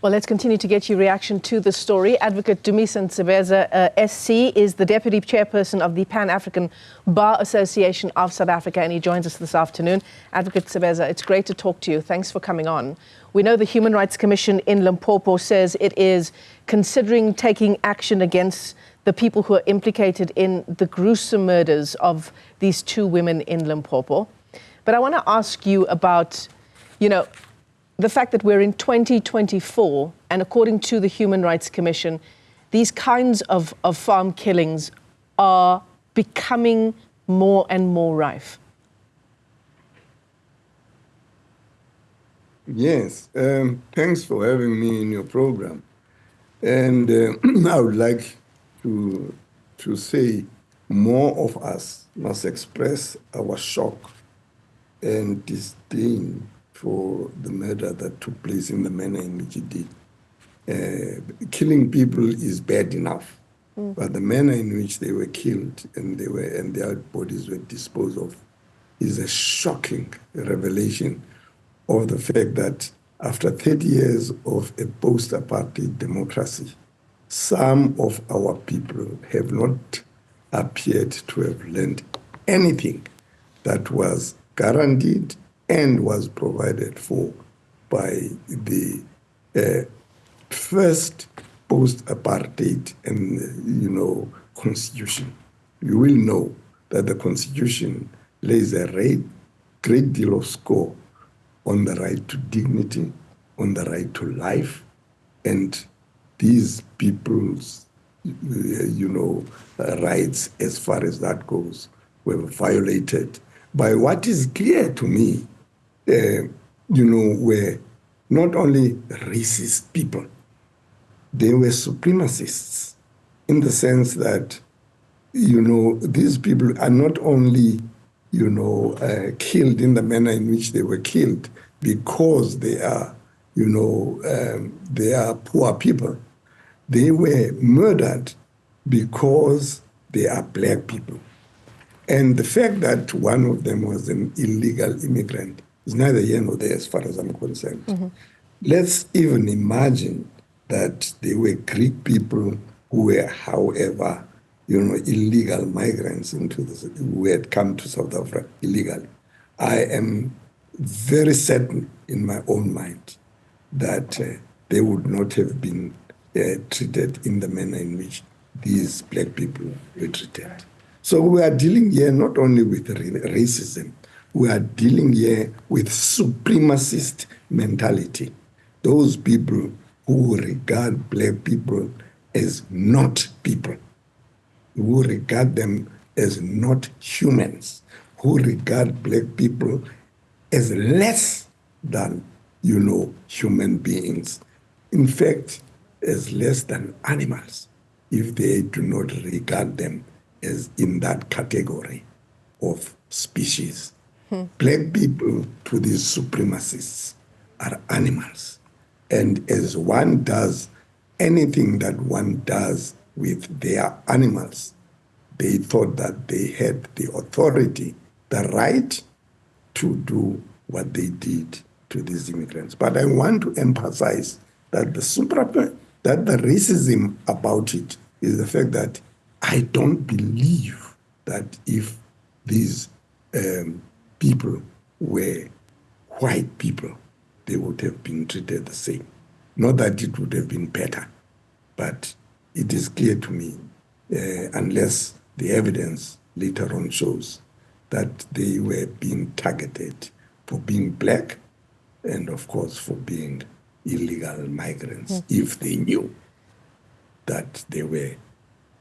Well, let's continue to get your reaction to the story. Advocate Dumisa Ntsebeza, SC, is the Deputy Chairperson of the Pan-African Bar Association of South Africa, and he joins us this afternoon. Advocate Ntsebeza, it's great to talk to you. Thanks for coming on. We know the Human Rights Commission in Limpopo says it is considering taking action against the people who are implicated in the gruesome murders of these two women in Limpopo. But I want to ask you about, the fact that we're in 2024, and according to the Human Rights Commission, these kinds of farm killings are becoming more and more rife. Yes, thanks for having me in your program. And I would like to say more of us must express our shock and disdain for the murder that took place in the manner in which it did. Killing people is bad enough, but the manner in which they were killed and their bodies were disposed of is a shocking revelation of the fact that after 30 years of a post-apartheid democracy, some of our people have not appeared to have learned anything that was guaranteed and was provided for by the first post-apartheid and constitution. You will know that the constitution lays a great deal of score on the right to dignity, on the right to life, and these people's rights as far as that goes were violated by what is clear to me were not only racist people, they were supremacists, in the sense that, these people are not only, killed in the manner in which they were killed because they are, they are poor people. They were murdered because they are black people. And the fact that one of them was an illegal immigrant is neither here nor there as far as I'm concerned. Mm-hmm. Let's even imagine that they were Greek people who were, however, illegal migrants who had come to South Africa illegally. I am very certain in my own mind that they would not have been treated in the manner in which these black people were treated. So we are dealing here not only with racism, we are dealing here with supremacist mentality. Those people who regard black people as not people, who regard them as not humans, who regard black people as less than, human beings. In fact, as less than animals, if they do not regard them as in that category of species. Black people to these supremacists are animals. And as one does anything that one does with their animals, they thought that they had the authority, the right to do what they did to these immigrants. But I want to emphasize that the racism about it is the fact that I don't believe that if these people were white people, they would have been treated the same. Not that it would have been better, but it is clear to me, unless the evidence later on shows that they were being targeted for being black and, of course, for being illegal migrants, if they knew that they were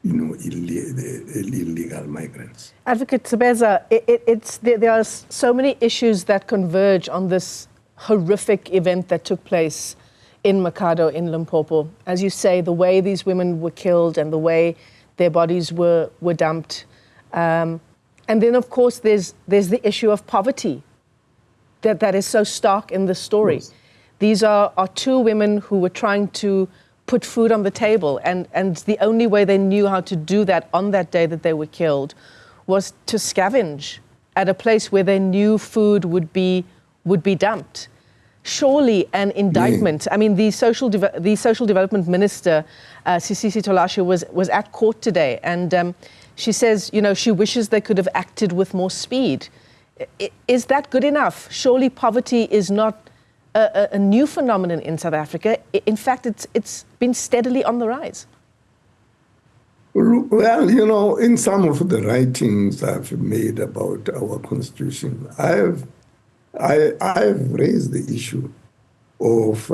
illegal migrants. Advocate Ntsebeza, there are so many issues that converge on this horrific event that took place in Mikado in Limpopo. As you say, the way these women were killed and the way their bodies were dumped. And then, of course, there's the issue of poverty that is so stark in this story. Yes. These are two women who were trying to put food on the table, and the only way they knew how to do that on that day that they were killed was to scavenge at a place where they knew food would be dumped. surely an indictment. I mean, the social development minister, Sisisi Tolashe, was at court today, and she says, she wishes they could have acted with more speed. Is that good enough? Surely poverty is not a new phenomenon in South Africa. In fact, it's been steadily on the rise. Well, in some of the writings I've made about our constitution, I've raised the issue of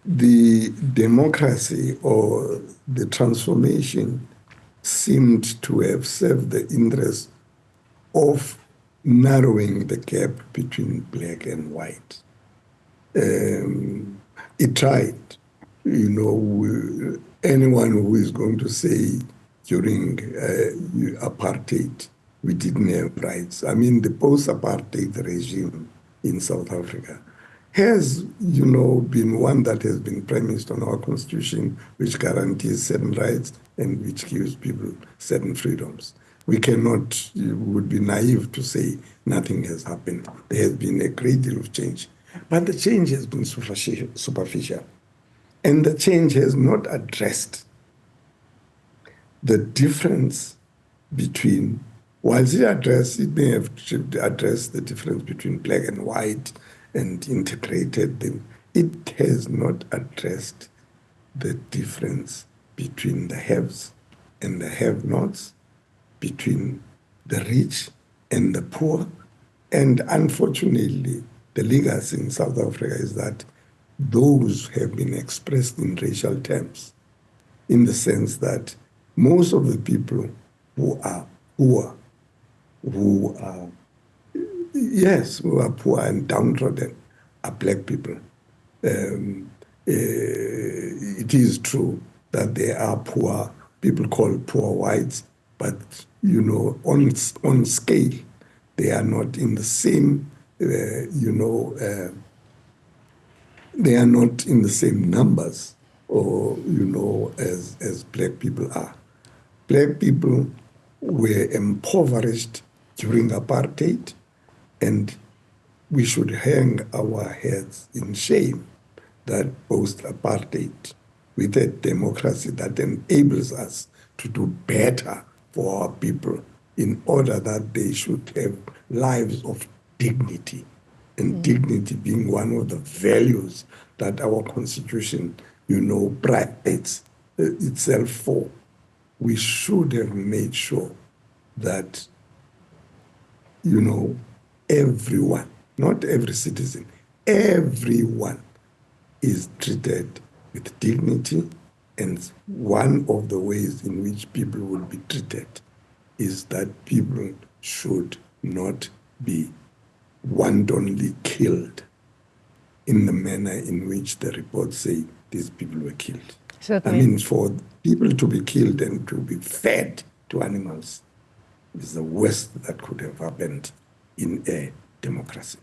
the democracy or the transformation seemed to have served the interest of narrowing the gap between black and white. It tried. Anyone who is going to say during apartheid we didn't have rights. I mean, the post-apartheid regime in South Africa has, been one that has been premised on our constitution, which guarantees certain rights and which gives people certain freedoms. We would be naive to say nothing has happened. There has been a great deal of change. But the change has been superficial. And the change has not addressed the difference between, whilst it may have addressed the difference between black and white and integrated them, it has not addressed the difference between the haves and the have-nots, between the rich and the poor. And unfortunately, the legacy in South Africa is that those have been expressed in racial terms, in the sense that most of the people who are poor, who are poor and downtrodden, are black people. It is true that there are poor, people called poor whites, but on scale, they are not in the same, they are not in the same numbers, or as black people are. Black people were impoverished during apartheid, and we should hang our heads in shame that post-apartheid, with a democracy that enables us to do better for our people in order that they should have lives of dignity, and dignity being one of the values that our constitution, prides itself for. We should have made sure that, everyone, not every citizen, everyone is treated with dignity. And one of the ways in which people will be treated is that people should not be wantonly killed in the manner in which the reports say these people were killed. Certainly. I mean, for people to be killed and to be fed to animals is the worst that could have happened in a democracy.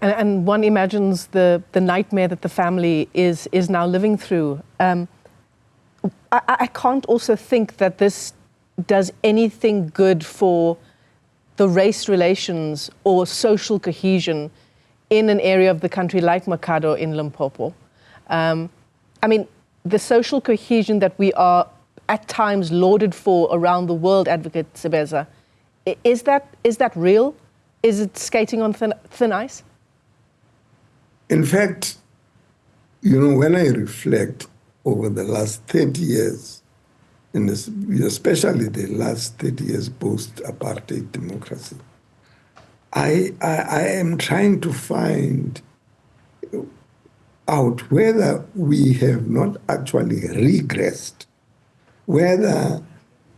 And one imagines the nightmare that the family is now living through. I can't also think that this does anything good for the race relations or social cohesion in an area of the country like Makhado in Limpopo. I mean, the social cohesion that we are at times lauded for around the world, Advocate Ntsebesa, is that real? Is it skating on thin ice? In fact, when I reflect over the last 30 years, and especially the last 30 years post-apartheid democracy, I am trying to find out whether we have not actually regressed, whether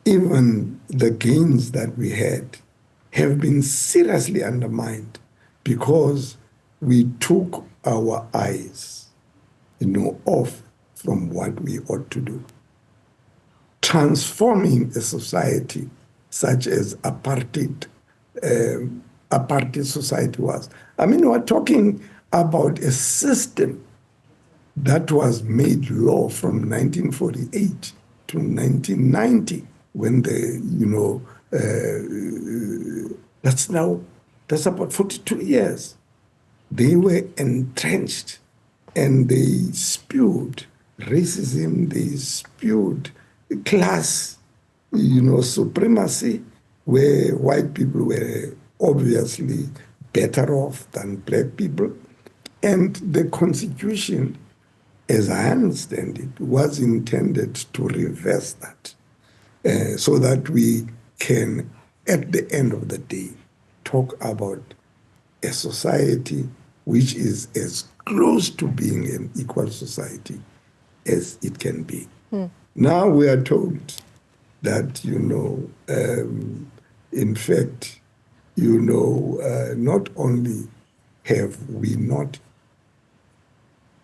even the gains that we had have been seriously undermined because we took our eyes, off from what we ought to do. Transforming a society such as apartheid society was. I mean, we're talking about a system that was made law from 1948 to 1990, when that's about 42 years. they were entrenched and they spewed racism, they spewed class, supremacy, where white people were obviously better off than black people. And the Constitution, as I understand it, was intended to reverse that, so that we can, at the end of the day, talk about a society which is as close to being an equal society as it can be. Now we are told that, in fact, not only have we not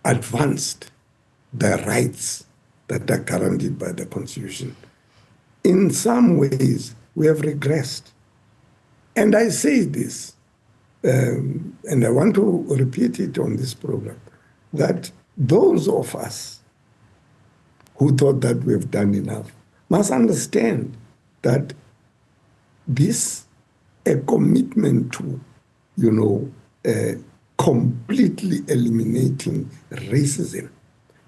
advanced the rights that are guaranteed by the Constitution, in some ways we have regressed. And I say this, and I want to repeat it on this program, that those of us who thought that we have done enough must understand that a commitment to, completely eliminating racism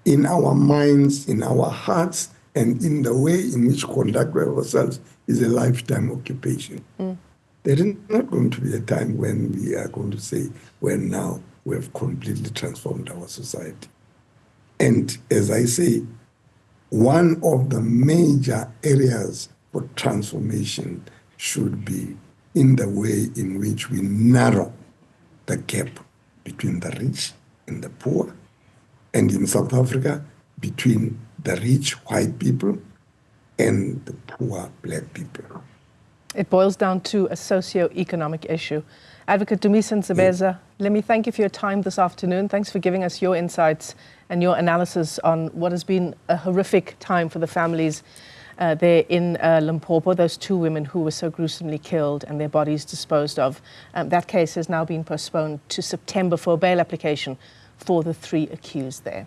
in our minds, in our hearts, and in the way in which we conduct ourselves is a lifetime occupation. There is not going to be a time when we are going to say, well, now we have completely transformed our society. And as I say, one of the major areas for transformation should be in the way in which we narrow the gap between the rich and the poor, and in South Africa, between the rich white people and the poor black people. It boils down to a socio-economic issue. Advocate Dumisa Ntsebeza, let me thank you for your time this afternoon. Thanks for giving us your insights and your analysis on what has been a horrific time for the families there in Limpopo, those two women who were so gruesomely killed and their bodies disposed of. That case has now been postponed to September for a bail application for the 3 accused there.